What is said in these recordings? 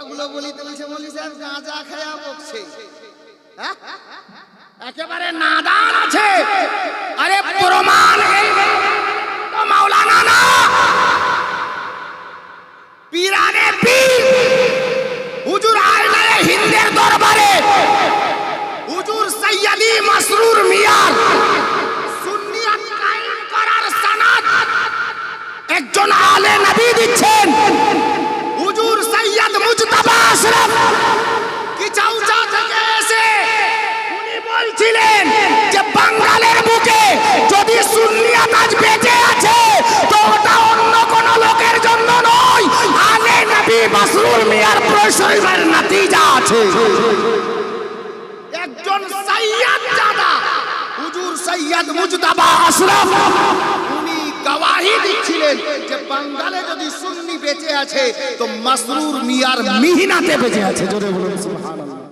কথাগুলো বলিতে বলছে মৌলভী সাহেব গাঁজা খায়া বকছে, হ্যাঁ একেবারে নাদান আছে। আরে প্রমাণ এই তো মাওলানা না, পীরানে পীর হুজুর আয়নায়ে হিন্দের দরবারে হুজুর সৈয়দি মাসরুর মিয়ার সুন্নিয়ত কায়েম করার সনদ একজন আলে নবী দিচ্ছেন। হুজুর সৈয়দ মুজতবা আশরাফ কি চাউচা থেকে এসে উনি বলছিলেন যে বাঙালের বুকে যদি সুন্নিয়ত আজ বেঁচে আছে তো ওটা অন্য কোন লোকের জন্য নয়, আলে নবী মাসরুর মিয়ার পরিশ্রমের নতিজা আছে। একজন সৈয়দ জাদা হুজুর সৈয়দ মুজতবা আশরাফ উনি গওয়াহি দিচ্ছিলেন যে বাঙালে যদি সুন্নি বেঁচে আছে তো মাসরুর মিয়ার মিহিনাতে বেঁচে আছে। জোরে বলুন সুবহানাল্লাহ।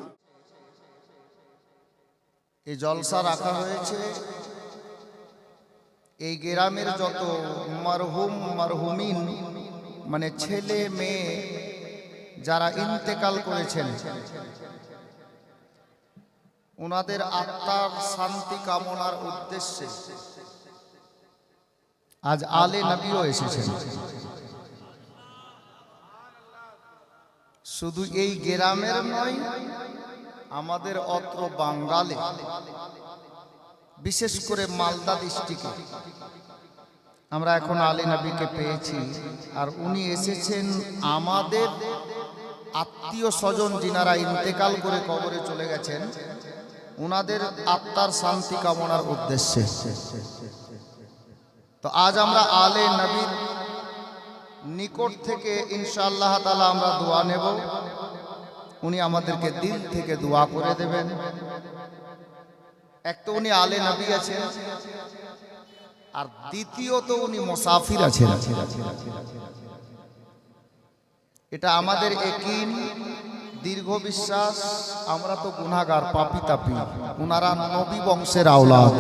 এই জলসা রাখা হয়েছে এই গ্রামের যত মরহুম মরহুমিন মানে ছেলে মেয়ে যারা ইন্তেকাল করেছেন ওনাদের আত্মার শান্তি কামনার উদ্দেশ্যে আজ আলে নবীও এসেছেন। শুধু এই গ্রামের নয়, আমাদের অত্র বাঙ্গালে বিশেষ করে মালদা ডিস্ট্রিক্টে আমরা এখন আলে নবীকে পেয়েছি। আর উনি এসেছেন আমাদের আত্মীয় স্বজন যিনারা ইন্তেকাল করে কবরে চলে গেছেন ওনাদের আত্মার শান্তি কামনার উদ্দেশ্যে। তো আজ আমরা আলে নবীর নিকট থেকে ইনশাআল্লাহ তাআলা আমরা দোয়া নেব। উনি আমাদেরকে দিল থেকে দোয়া করে দেবেন। এক তো উনি আলে নবী আছেন, আর দ্বিতীয়ত উনি মুসাফির আছেন। এটা আমাদের ইয়াকিন, দীর্ঘ বিশ্বাস। আমরা তো গুনাহগার, পাপী তাপী, ওনারা নবী বংশের আওলাদ।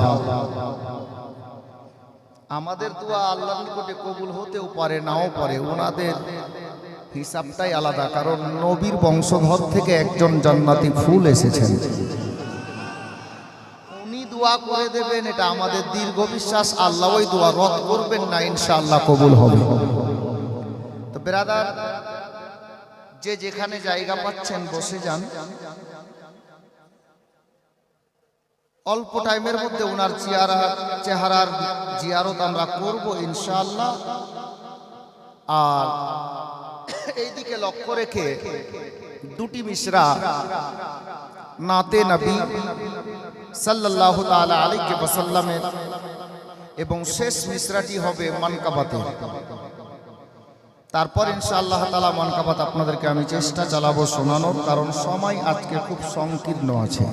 আমাদের দোয়া আল্লাহর নিকটে কবুল হতেও পারে, নাও পারে। ওনাদের হিসাবটাই আলাদা, কারণ নবীর বংশধর থেকে একজন জান্নাতি ফুল এসেছেন। উনি দোয়া করে দেবেন, এটা আমাদের দীর্ঘ বিশ্বাস। আল্লাহ ওই দোয়া রদ করবেন না, ইনশাআল্লাহ কবুল হবে। তো ব্রাদার, যে যেখানে জায়গা পাচ্ছেন বসে যান। অল্প টাইমের মধ্যে ওনার চেহারার জিয়ারত আমরা করব ইনশাআল্লাহ। আর এইদিকে লক্ষ্য রেখে দুটি মিসরা নাতে নবী সাল্লাল্লাহু তাআলা আলাইহি ওয়াসাল্লামের এবং শেষ মিসরাটি হবে মানকাবাতে। তারপর ইনশাআল্লাহ তাআলা মানকাবাত আপনাদেরকে আমি চেষ্টা চালাবো শোনানোর, কারণ সময় আজকে খুব সংকীর্ণ আছে,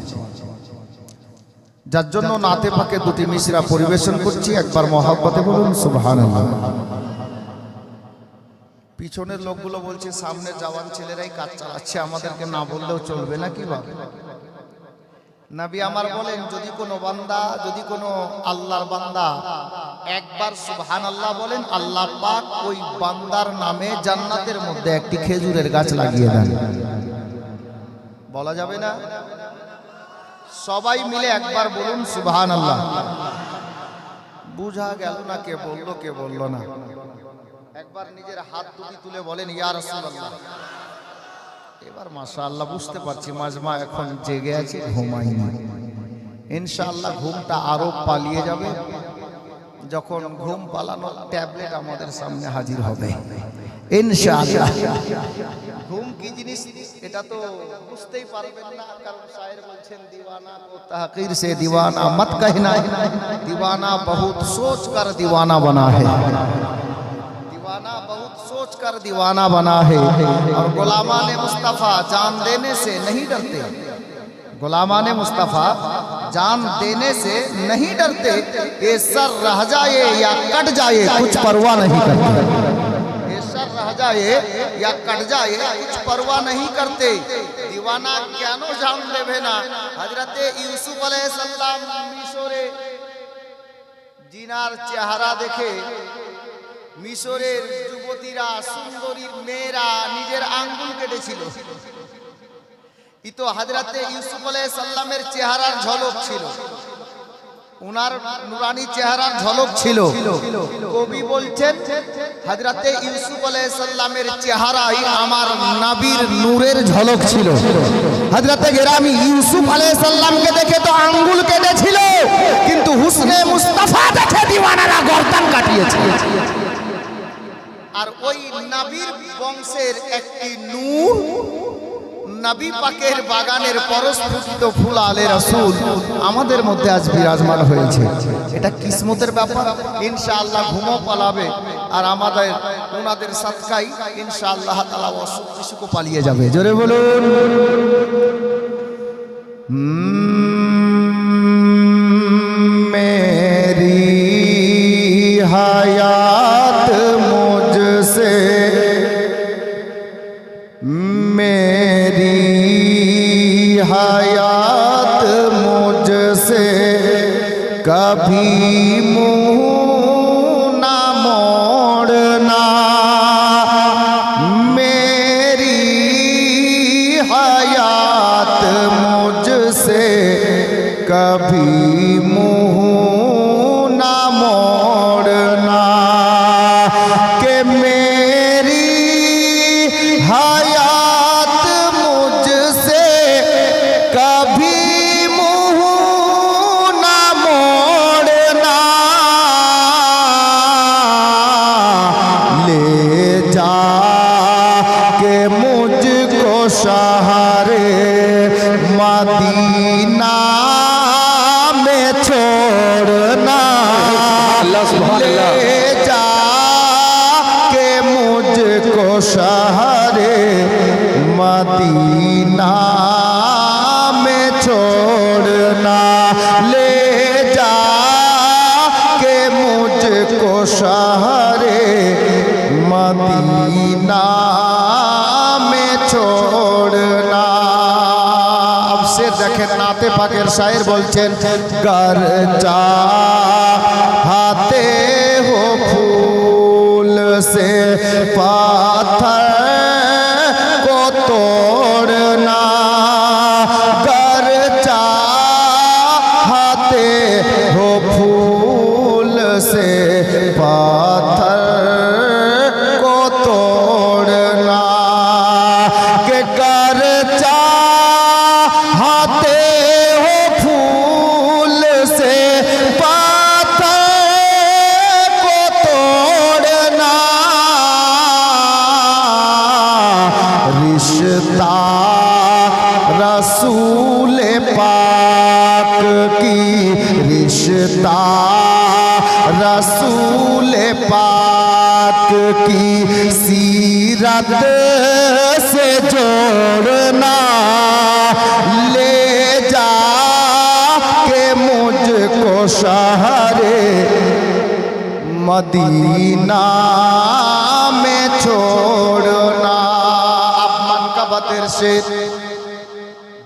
যার জন্য নাতে পাকে দুটি মিসরা পরিবেশন করছি। একবার মহব্বতে বলুন সুবহানাল্লাহ। পিছনের লোকগুলো বলছে সামনে জওয়ান ছেলেরাই কাজ চালাচ্ছে, আমাদেরকে না বললেও চলবে না কি বাবা? নবী আমার বলেন, যদি কোনো বান্দা, যদি কোনো আল্লাহর বান্দা একবার সুবহানাল্লাহ বলেন, আল্লাহ পাক ওই বান্দার নামে জান্নাতের মধ্যে একটি খেজুরের গাছ লাগিয়ে দেন। বলা যাবে না? সবাই মিলে একবার বলুন সুবহানাল্লাহ। বুঝা গেল না কে বললো কে বললো না? একবার নিজের হাত দুটি তুলে বলেন ইয়া রাসূলুল্লাহ। এবার মাশাআল্লাহ বুঝতে পারছি মাজমা এখন জেগে আছে, ঘুমায়নি। ইনশাআল্লাহ ঘুমটা আরো পালিয়ে যাবে যখন ঘুম পালানোর ট্যাবলেট আমাদের সামনে হাজির হবে ইনশাআল্লাহ। ঘুম কি জিনিস এটা তো বুঝতেই পারবেন না, কারণ শায়ের বলছেন दीवाना को तहकीर से दीवाना मत कहना, दीवाना बहुत सोच कर दीवाना बना है, दीवाना बहुत सोच कर दीवाना बना है। और गुलामाने मुस्तफ़ा जान देने से नहीं डरते, गुलामाने मुस्तफ़ा जान देने से नहीं डरते, ये सर रह जाए या कट जाए कुछ परवाह नहीं करते, ये सर रह जाए या कट जाए कुछ परवाह नहीं करते। दीवाना क्यानो जान देवे ना। हजरते यूसुफ अलैहिस्सलाम मिशरे জিনার চেহারা দেখে মিশরের যুবতী যুবতীরা সুন্দরীর মেয়েরা নিজের আঙ্গুল কেটেছিল। ই তো হযরতে ইউসুফ আলাইহিস সালামের চেহারার ঝলক ছিল, উনার নুরানি চেহারার ঝলক ছিল। কবি বলছেন হযরতে ইউসুফ আলাইহিস সালামের চেহারাই আমার নবীর নূরের ঝলক ছিল। হযরতে গেরামি ইউসুফ আলাইহিস সালামকে দেখে তো আঙ্গুল কেটেছিল, কিন্তু হুসনে মুস্তাফা দেখে দিওয়ানারা গর্দান কাটিয়েছে। আর ওই নবীর বংশের একটি নূর, নবী পাকের বাগানের পরস্ফুটিত ফুল আলে রাসূল আমাদের মধ্যে আজ বিরাজমান হয়েছে। এটা কিসমতের ব্যাপার। ইনশাআল্লাহ ঘুমো পালাবে, আর আমাদের ওনাদের সাদকাই ইনশাআল্লাহ তাআলা অসুখ বিসুখ পালিয়ে যাবে। জোরে বলুন মেরি হায়াত মুঝসে, मेरी हयात मुझसे कभी मुँह ना मोड़ना, मेरी हयात मुझसे कभी मुँह ना मोड़ना, कि मेरी हयात मुझसे कभी मुँह ना मोड़ना, ले जा के मुझको शहरे मदीना में छोड़ना, ले जा के मुझको शहरे मदीना में छोड़ना, ले जा के मुझको शहरे मदीना में छोड़ना। अब से देखें नाते पाकेर शायर बोलছেন कर चाहते हो फूल से पाथर को तोड़ना, कर चाहते हो फूल से पाथर को तोड़ना, के कर चाहते हो फूल से पाथर को तोड़ना, रिश्ता रसूल पाक की, रिश्ता रसूल पाक की सीरत से जोड़ना, ले जा के मुझको शहरे मदीना में छोड़ना। अब মানকাবাতের শের,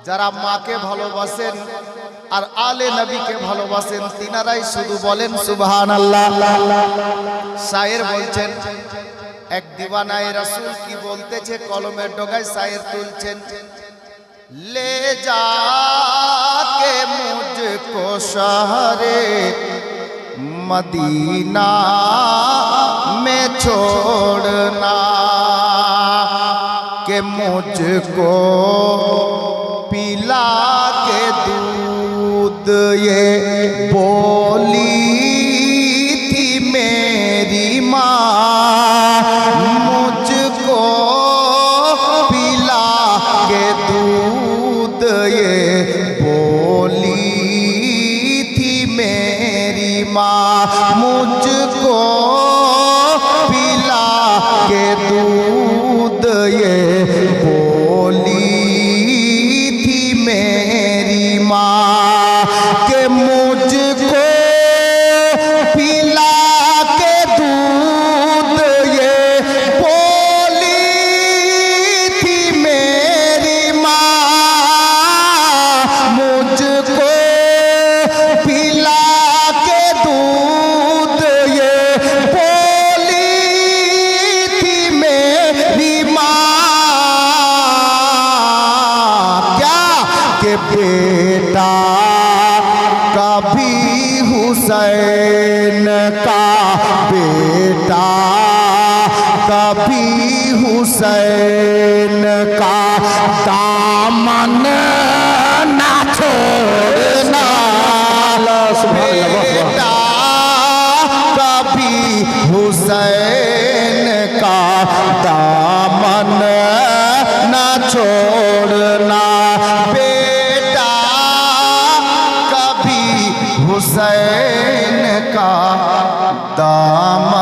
যারা মাকে ভালোবাসেন আর আলে নবীকে ভালোবাসেন তিনারাই শুধু বলেন সুবহানাল্লাহ। শায়ের বলছেন এক দিওয়ানায়ে রাসূল কি বলতেছে, কলমের ডগায় শায়ের তুলছেন, ले जाके मुझको शहरे मदीना में छोड़ना, के मुझको पिला के दूध ये बोली थी मेरी माँ, मुझको पिला के दूध ये बोली थी मेरी माँ, मुझको पिला के दूध ये बोली थी मेरी माँ, के मुझको पिला के दूध ये बोली थी मेरी बेटा कभी हुसैन का बेटा कभी हुसैन का दामन ना छोड़ना बेटा कभी हुसैन का दामन ना छोड़ना बेटा कभी हुसैन का दामन